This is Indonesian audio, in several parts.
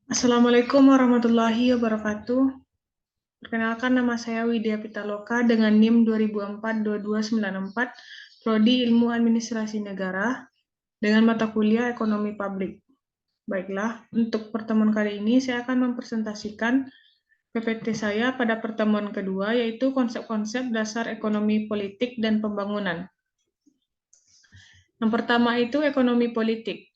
Assalamualaikum warahmatullahi wabarakatuh. Perkenalkan, nama saya Widya Pitaloka dengan NIM 2004-2294, Prodi Ilmu Administrasi Negara dengan mata kuliah Ekonomi Publik. Baiklah, untuk pertemuan kali ini saya akan mempresentasikan PPT saya pada pertemuan kedua, yaitu konsep-konsep dasar ekonomi politik dan pembangunan. Yang pertama itu ekonomi politik.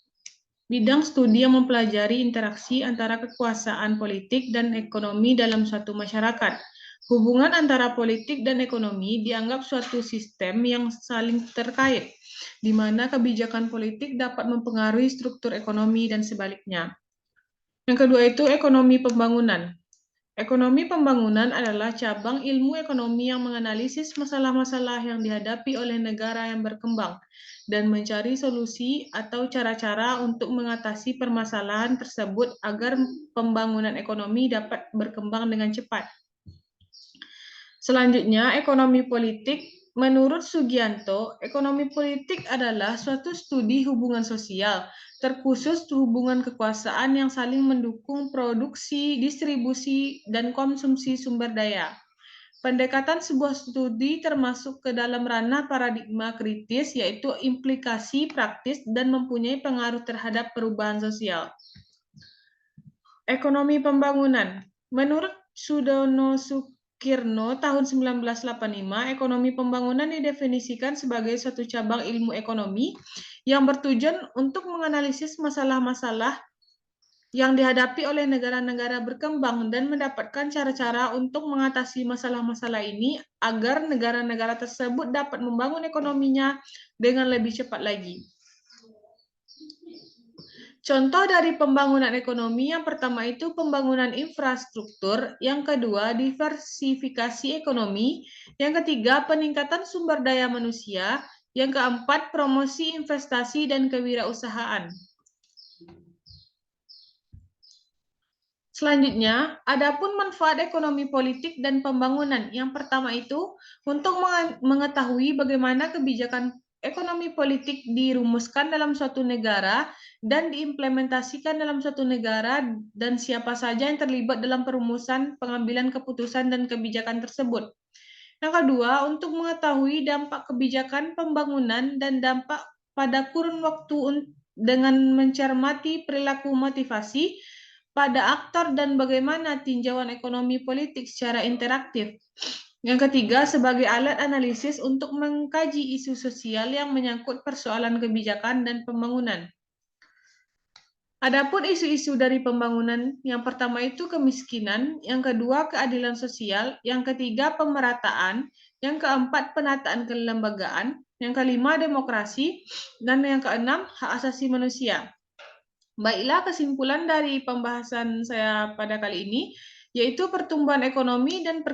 Bidang studi yang mempelajari interaksi antara kekuasaan politik dan ekonomi dalam suatu masyarakat. Hubungan antara politik dan ekonomi dianggap suatu sistem yang saling terkait, di mana kebijakan politik dapat mempengaruhi struktur ekonomi dan sebaliknya. Yang kedua itu ekonomi pembangunan. Ekonomi pembangunan adalah cabang ilmu ekonomi yang menganalisis masalah-masalah yang dihadapi oleh negara yang berkembang dan mencari solusi atau cara-cara untuk mengatasi permasalahan tersebut agar pembangunan ekonomi dapat berkembang dengan cepat. Selanjutnya, ekonomi politik. Menurut Sugianto, ekonomi politik adalah suatu studi hubungan sosial, terkhusus hubungan kekuasaan yang saling mendukung produksi, distribusi, dan konsumsi sumber daya. Pendekatan sebuah studi termasuk ke dalam ranah paradigma kritis, yaitu implikasi praktis dan mempunyai pengaruh terhadap perubahan sosial. Ekonomi pembangunan. Menurut Sudono Sukirno tahun 1985, ekonomi pembangunan didefinisikan sebagai suatu cabang ilmu ekonomi yang bertujuan untuk menganalisis masalah-masalah yang dihadapi oleh negara-negara berkembang dan mendapatkan cara-cara untuk mengatasi masalah-masalah ini agar negara-negara tersebut dapat membangun ekonominya dengan lebih cepat lagi. Contoh dari pembangunan ekonomi yang pertama itu pembangunan infrastruktur, yang kedua diversifikasi ekonomi, yang ketiga peningkatan sumber daya manusia, yang keempat promosi investasi dan kewirausahaan. Selanjutnya, adapun manfaat ekonomi politik dan pembangunan. Yang pertama itu untuk mengetahui bagaimana kebijakan ekonomi politik dirumuskan dalam suatu negara dan diimplementasikan dalam suatu negara dan siapa saja yang terlibat dalam perumusan, pengambilan keputusan dan kebijakan tersebut. Yang kedua, untuk mengetahui dampak kebijakan pembangunan dan dampak pada kurun waktu dengan mencermati perilaku motivasi pada aktor dan bagaimana tinjauan ekonomi politik secara interaktif. Yang ketiga, sebagai alat analisis untuk mengkaji isu sosial yang menyangkut persoalan kebijakan dan pembangunan. Adapun isu-isu dari pembangunan, yang pertama itu kemiskinan, yang kedua keadilan sosial, yang ketiga pemerataan, yang keempat penataan kelembagaan, yang kelima demokrasi, dan yang keenam hak asasi manusia. Baiklah, kesimpulan dari pembahasan saya pada kali ini, yaitu pertumbuhan ekonomi dan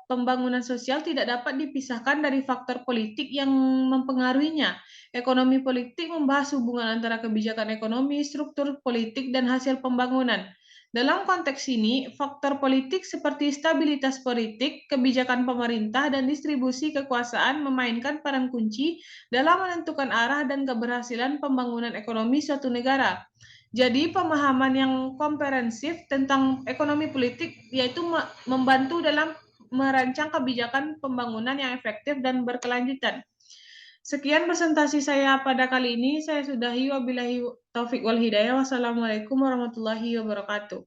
pembangunan sosial tidak dapat dipisahkan dari faktor politik yang mempengaruhinya. Ekonomi politik membahas hubungan antara kebijakan ekonomi, struktur politik, dan hasil pembangunan. Dalam konteks ini, faktor politik seperti stabilitas politik, kebijakan pemerintah, dan distribusi kekuasaan memainkan peran kunci dalam menentukan arah dan keberhasilan pembangunan ekonomi suatu negara. Jadi pemahaman yang komprehensif tentang ekonomi politik yaitu membantu dalam merancang kebijakan pembangunan yang efektif dan berkelanjutan. Sekian presentasi saya pada kali ini. Saya sudahi, wabillahi taufik wal hidayah. Wassalamualaikum warahmatullahi wabarakatuh.